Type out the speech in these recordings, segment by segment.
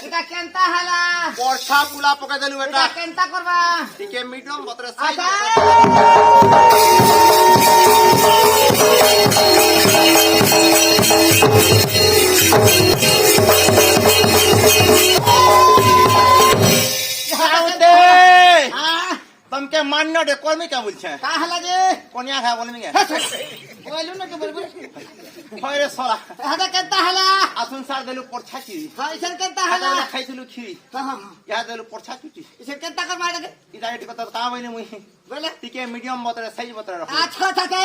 এটা কেনতা হালা ବର୍ଷା ପୁଲା ପକେଇ ଦେଲୁ এটা ବେଟା কেনতা করবা ଟିକେ ମିଡିୟମ ପତ୍ର আচ্ছা तुमके मान्य डे कौन में क्या बोलछे কা হালা যে कोनिया खा बोल में বলু না তো বলবো होय रे सोला এটা কেনতা হালা আসুন সার দেলু পড়ছা কি ইসেন কেনতা হালা খাইছিলু খিরি হ্যাঁ হ্যাঁ ইয়া দেলু পড়ছা কি ইসেন কেনতা করবা এটা ইদা এটি কথা তা বইনে মুই বলে টিকে মিডিয়াম বতরে সাইজ বতরে রাখো আচ্ছা থাকে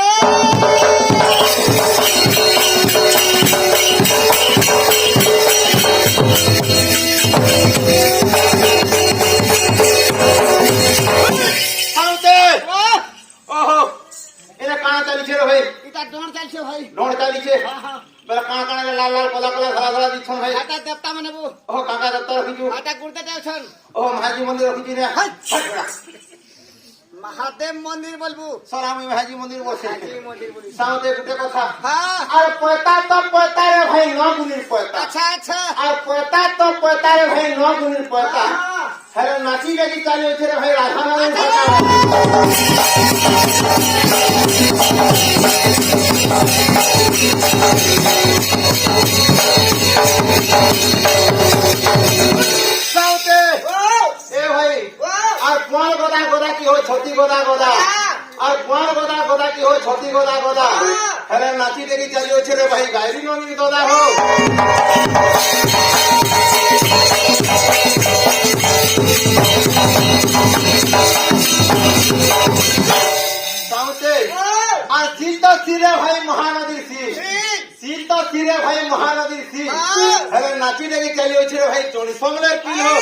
সাউতে ওহো এনে কানা চালিছে রে ভাই এটা ডোন চালছে ভাই ডোন চালিছে হ্যাঁ হ্যাঁ বেলা কানা কানা লাল লাল কলা কলা ধলা ধলা দিছন ভাই এটা দেবতা মানে বু ওহো কাকা দত্তর রখিছু এটা গুড়তে যাওছন ওহো মহাজি মন্দির রখিছি রে মহাদেব মন্দির বলবু সোলা আমি মহাজি মন্দির বসে এই মন্দির বলি সাউতে গুটে কথা হ্যাঁ আর পয়তা তো পয়তা রে ভাই ন গুনির পয়তা আচ্ছা আচ্ছা আর পয়তা তো পয়তা রে ভাই ন গুনির পয়তা হ্যাঁ নাচি লাগি চালি হচ্ছে রে ভাই রাধা নামের পয়তা সাউতে এ ভাই আর কোন গদা গদা কি হয় ছতি গদা গদা আর কোন গদা গদা কি হয় ছতি গদা গদা হ্যাঁ নাচি লাগি চালি হচ্ছে রে ভাই গায়রি ননি গদা হো সাউতে আর সিল তো সিরে ভাই মহানদীর সিল সিল তো সিরে ভাই মহানদীর সিল হ্যাঁ নাচি লাগি চালি হচ্ছে রে ভাই চড়ি সমলের কি হো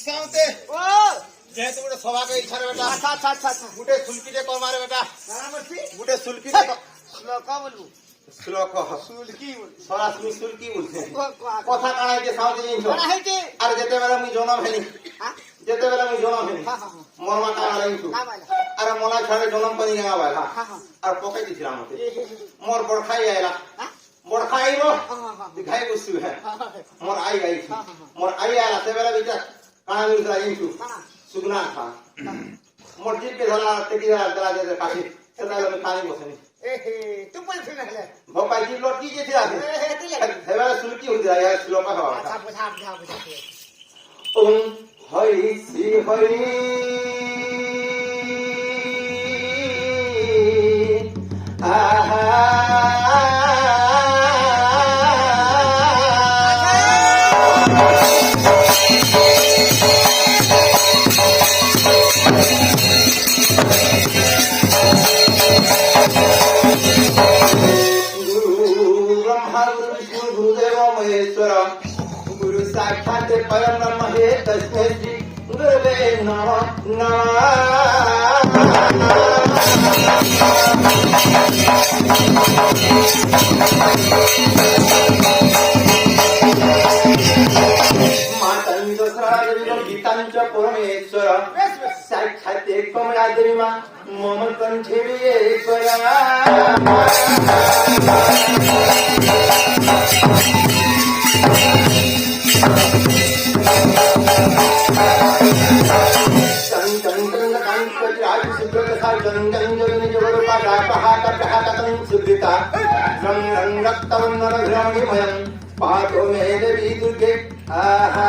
সাউতে ও যেহেতু গোটে সভাকে ইচ্ছা রে বেটা আচ্ছা আচ্ছা আচ্ছা আচ্ছা গোটে সুলকিটে করমারে বেটা না বলছি গোটে সুলকিটে শ্লোক বলবু শ্লোক সুলকি বলবু সরাসরি সুলকি বলছে কথা কথা কাণাই যে সাউতে জিনিস বড় হইছে আর যেতেবেলা মুই জনম হেলি হ্যাঁ যেতেবেলা মুই জনম হেলি হ্যাঁ হ্যাঁ মোর মা কাণা লাগিছু না বলা আর মলা ছাড়ে জনম পানি নেওয়া বাইলা হ্যাঁ হ্যাঁ আর পকাই দিছিলাম মতে মোর বড়খাই আইলা হ্যাঁ বড়খাই আইব হ্যাঁ হ্যাঁ দিখাই বসছু হ্যাঁ হ্যাঁ মোর আই আইছি হ্যাঁ, হ্যাঁ। মোর আই আইলা সেবেলা বিটা কাণা মিলছিলা জিনিসু হ্যাঁ সুগনা খা মোর জিপকে ধরা টেকি ধরা ধরা যে কাছে সেটা আমি কানি বসেনি এহে তুই বলছিস না হলে ভোপাই জিপ লটকি যে ছিল আছে এহে তুই লাগে সেবেলা সুলকি হইছিল ইয়ার শ্লোকা হওয়া আচ্ছা বুঝা বুঝা বুঝা ওম হরি শ্রী হরি गुरु ब्रह्मा गुरु विष्णु गुरुदेव महेश्वर गुरु साक्षात परम ब्रह्म हे तस्मै श्री गुरुवे नमः मातंग सहस्रम गीतांच परमेश्वर साक्षात कमला देवी मा मम कंठे ईश्वरा पाठो मे देवी दुर्गे आहा